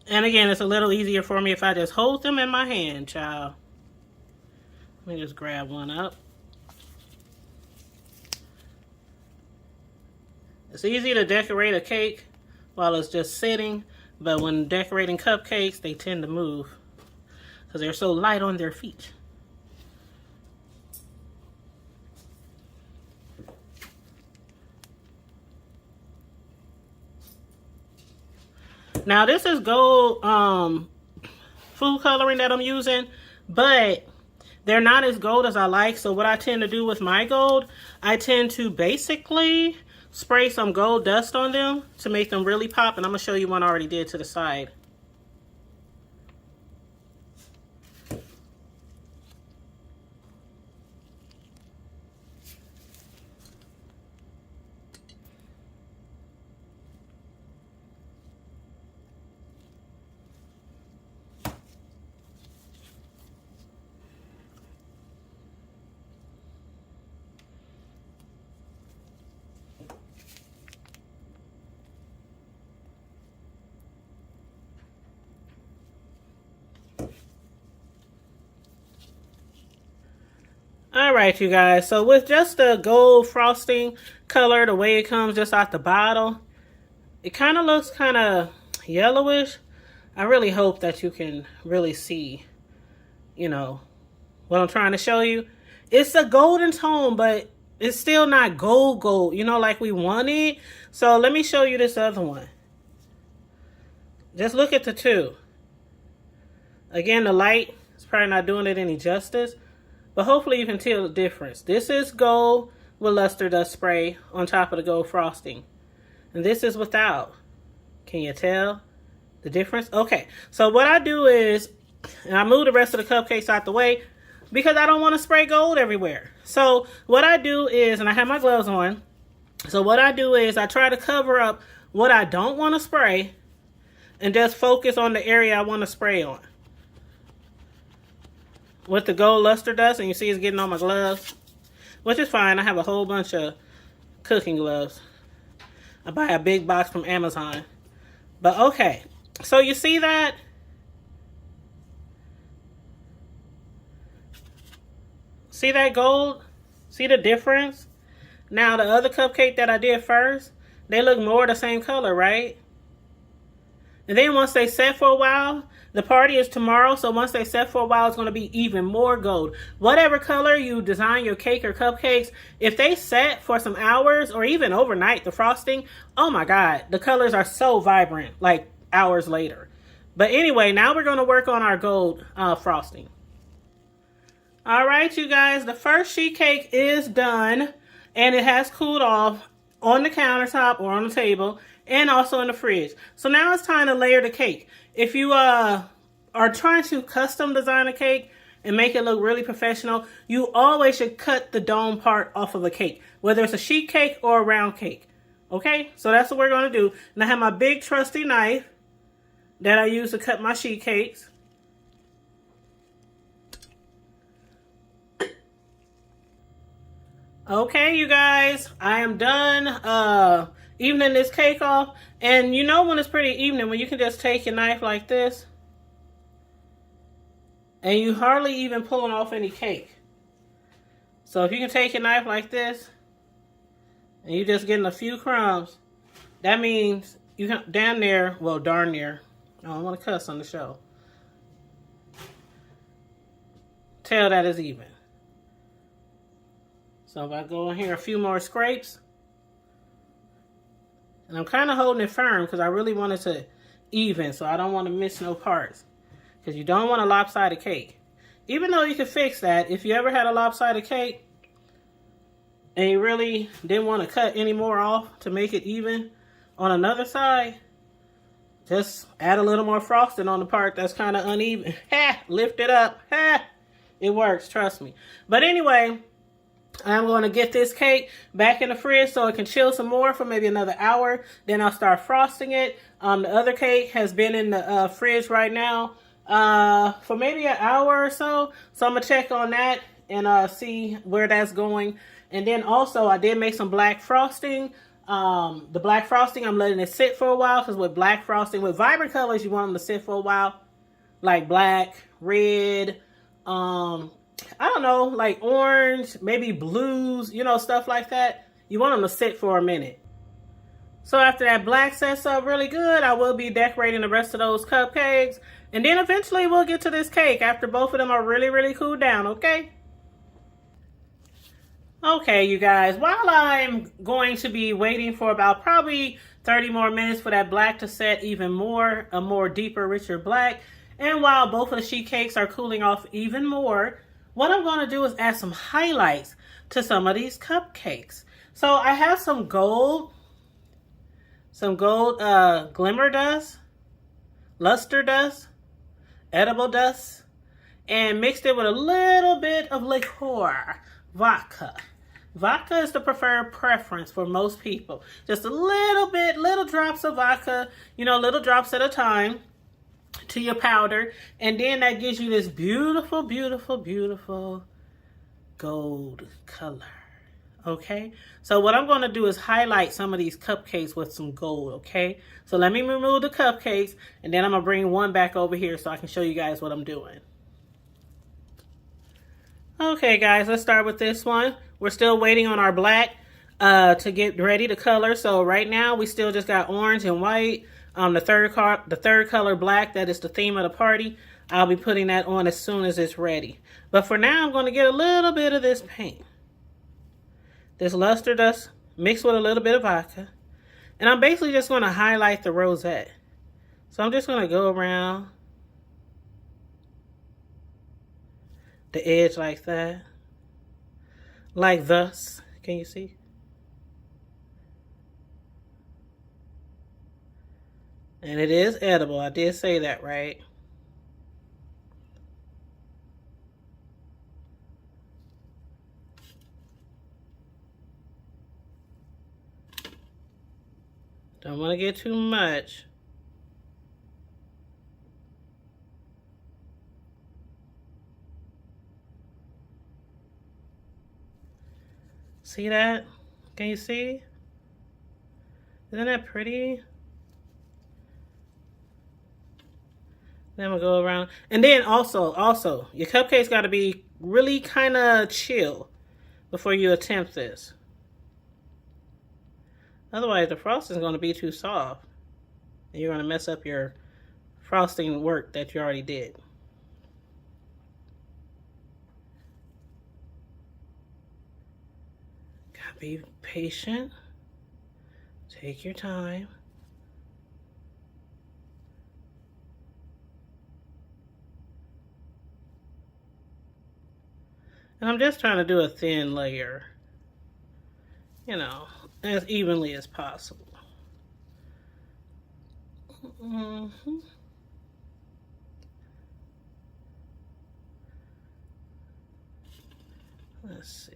And again, it's a little easier for me if I just hold them in my hand, child. Let me just grab one up. It's easy to decorate a cake while it's just sitting, but when decorating cupcakes, they tend to move because they're so light on their feet. Now this is gold food coloring that I'm using, but they're not as gold as I like. So what I tend to do with my gold, I tend to basically spray some gold dust on them to make them really pop. And I'm going to show you one I already did to the side. Alright, you guys, so with just the gold frosting color, the way it comes just out the bottle, it kind of looks kind of yellowish. I really hope that you can really see, you know, what I'm trying to show you. It's a golden tone, but it's still not gold, you know, like we wanted. So let me show you this other one. Just look at the two. Again, the light is probably not doing it any justice, but hopefully you can tell the difference. This is gold with luster dust spray on top of the gold frosting. And this is without. Can you tell the difference? Okay, so what I do is, and I move the rest of the cupcakes out the way because I don't want to spray gold everywhere. So what I do is, and I have my gloves on, so what I do is I try to cover up what I don't want to spray and just focus on the area I want to spray on with the gold luster dust. And you see it's getting on my gloves, which is fine. I have a whole bunch of cooking gloves. I buy a big box from Amazon. But okay, so you see that? See that gold? See the difference? Now the other cupcake that I did first, they look more the same color, right? And then once they set for a while, the party is tomorrow, so once they set for a while, it's going to be even more gold. Whatever color you design your cake or cupcakes, if they set for some hours or even overnight, the frosting, oh my God, the colors are so vibrant, like hours later. But anyway, now we're going to work on our gold frosting. All right, you guys, the first sheet cake is done, and it has cooled off on the countertop or on the table, and also in the fridge. So now it's time to layer the cake. If you are trying to custom design a cake and make it look really professional, you always should cut the dome part off of a cake, whether it's a sheet cake or a round cake. Okay, so that's what we're going to do. And I have my big trusty knife that I use to cut my sheet cakes. Okay, you guys, I am done evening this cake off. And you know when it's pretty evening, when you can just take your knife like this and you hardly even pulling off any cake. So if you can take your knife like this and you're just getting a few crumbs, that means you can damn near, well, darn near, I don't want to cuss on the show, tell that is even. So if I go in here a few more scrapes, and I'm kind of holding it firm because I really want it to even, so I don't want to miss no parts. Because you don't want a lopsided cake. Even though you can fix that, if you ever had a lopsided cake and you really didn't want to cut any more off to make it even on another side, just add a little more frosting on the part that's kind of uneven. Ha! Lift it up. Ha! It works, trust me. But anyway, I'm going to get this cake back in the fridge so it can chill some more for maybe another hour. Then I'll start frosting it. The other cake has been in the fridge right now for maybe an hour or so. So I'm going to check on that and see where that's going. And then also I did make some black frosting The black frosting, I'm letting it sit for a while, because with black frosting, with vibrant colors, you want them to sit for a while. Like black, red, I don't know, like orange, maybe blues, you know, stuff like that. You want them to sit for a minute. So after that black sets up really good, I will be decorating the rest of those cupcakes. And then eventually we'll get to this cake after both of them are really, really cooled down, okay? Okay, you guys, while I'm going to be waiting for about probably 30 more minutes for that black to set even more, a more deeper, richer black, and while both of the sheet cakes are cooling off even more, what I'm going to do is add some highlights to some of these cupcakes. So I have some gold glimmer dust, luster dust, edible dust, and mixed it with a little bit of liqueur, vodka. Vodka is the preferred preference for most people. Just a little bit, little drops of vodka, you know, little drops at a time to your powder. And then that gives you this beautiful, beautiful, beautiful gold color. Okay, so what I'm going to do is highlight some of these cupcakes with some gold, okay? So let me remove the cupcakes, and then I'm going to bring one back over here so I can show you guys what I'm doing. Okay, guys, let's start with this one. We're still waiting on our black to get ready to color. So right now, we still just got orange and white. The third color, black, that is the theme of the party. I'll be putting that on as soon as it's ready. But for now, I'm going to get a little bit of this paint. This luster dust mixed with a little bit of vodka. And I'm basically just going to highlight the rosette. So I'm just going to go around the edge like that. Like thus. Can you see? And it is edible. I did say that, right? Don't want to get too much. See that? Can you see? Isn't that pretty? Then we'll go around. And then also, your cupcake's got to be really kind of chill before you attempt this. Otherwise, the frosting is going to be too soft. And you're going to mess up your frosting work that you already did. Gotta be patient. Take your time. And I'm just trying to do a thin layer, you know, as evenly as possible. Let's see.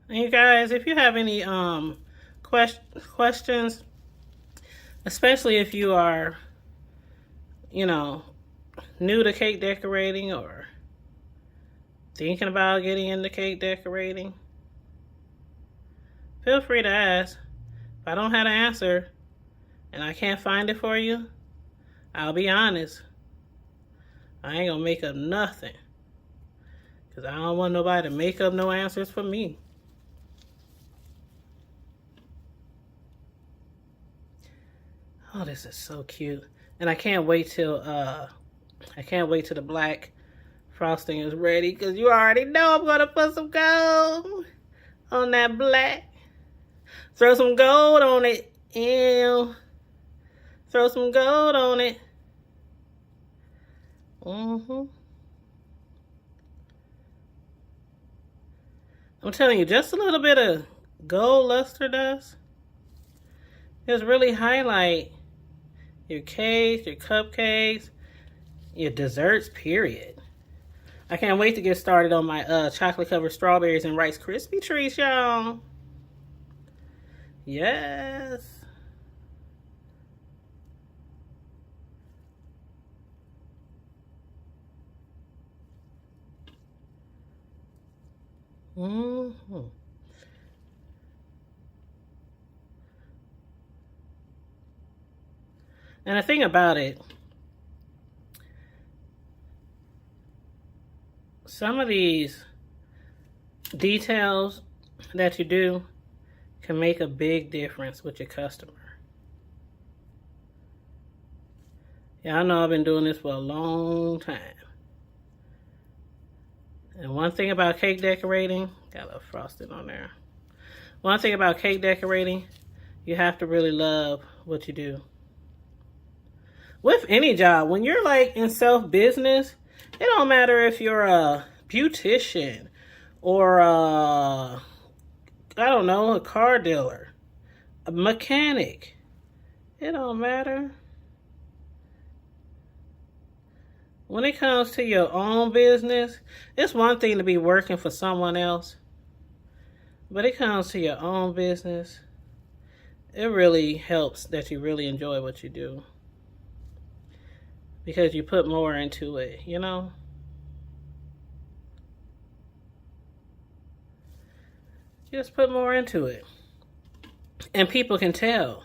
And you guys, if you have any questions, especially if you are, you know, new to cake decorating or thinking about getting into cake decorating, feel free to ask. If I don't have an answer and I can't find it for you, I'll be honest. I ain't gonna make up nothing, because I don't want nobody to make up no answers for me. Oh, this is so cute. And I can't wait till the black frosting is ready, because you already know I'm gonna put some gold on that black. Throw some gold on it. Ew. Throw some gold on it. I'm telling you, just a little bit of gold luster dust just really highlight your cakes, your cupcakes, your desserts, period. I can't wait to get started on my chocolate covered strawberries and Rice Krispie treats, y'all. Yes. Mm-hmm. And the thing about it, some of these details that you do can make a big difference with your customer. Yeah, I know I've been doing this for a long time. And one thing about cake decorating, got a frosting on there. One thing about cake decorating, you have to really love what you do. With any job, when you're like in self-business, it don't matter if you're a beautician or I don't know, a car dealer, a mechanic. It don't matter. When it comes to your own business, it's one thing to be working for someone else. But it comes to your own business, it really helps that you really enjoy what you do. Because you put more into it, you know? You just put more into it. And people can tell.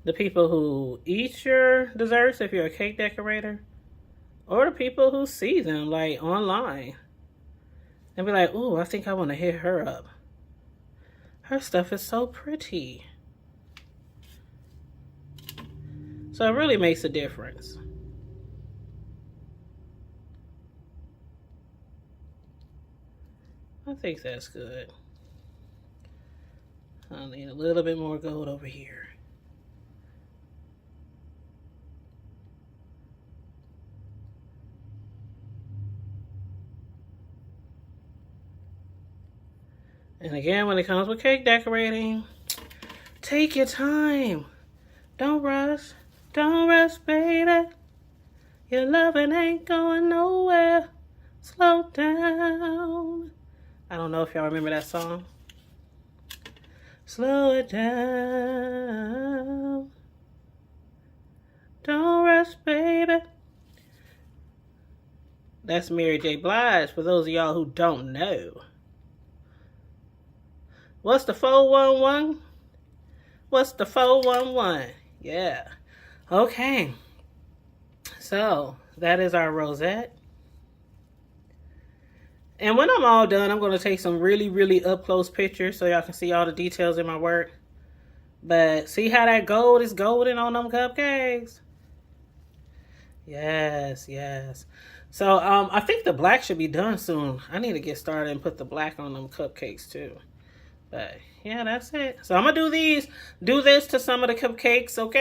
The people who eat your desserts, if you're a cake decorator, or the people who see them, like, online. And be like, ooh, I think I want to hit her up. Her stuff is so pretty. So it really makes a difference. I think that's good. I need a little bit more gold over here. And again, when it comes with cake decorating, take your time. Don't rush. Don't rush, baby. Your loving ain't going nowhere. Slow down. I don't know if y'all remember that song. Slow it down. Don't rush, baby. That's Mary J. Blige, for those of y'all who don't know. What's the 411? What's the 411? Yeah. Okay. So, that is our rosette. And when I'm all done, I'm going to take some really, really up-close pictures so y'all can see all the details in my work. But see how that gold is golden on them cupcakes? Yes, yes. So, I think the black should be done soon. I need to get started and put the black on them cupcakes, too. But, yeah, that's it. So, I'm going to do this to some of the cupcakes, okay?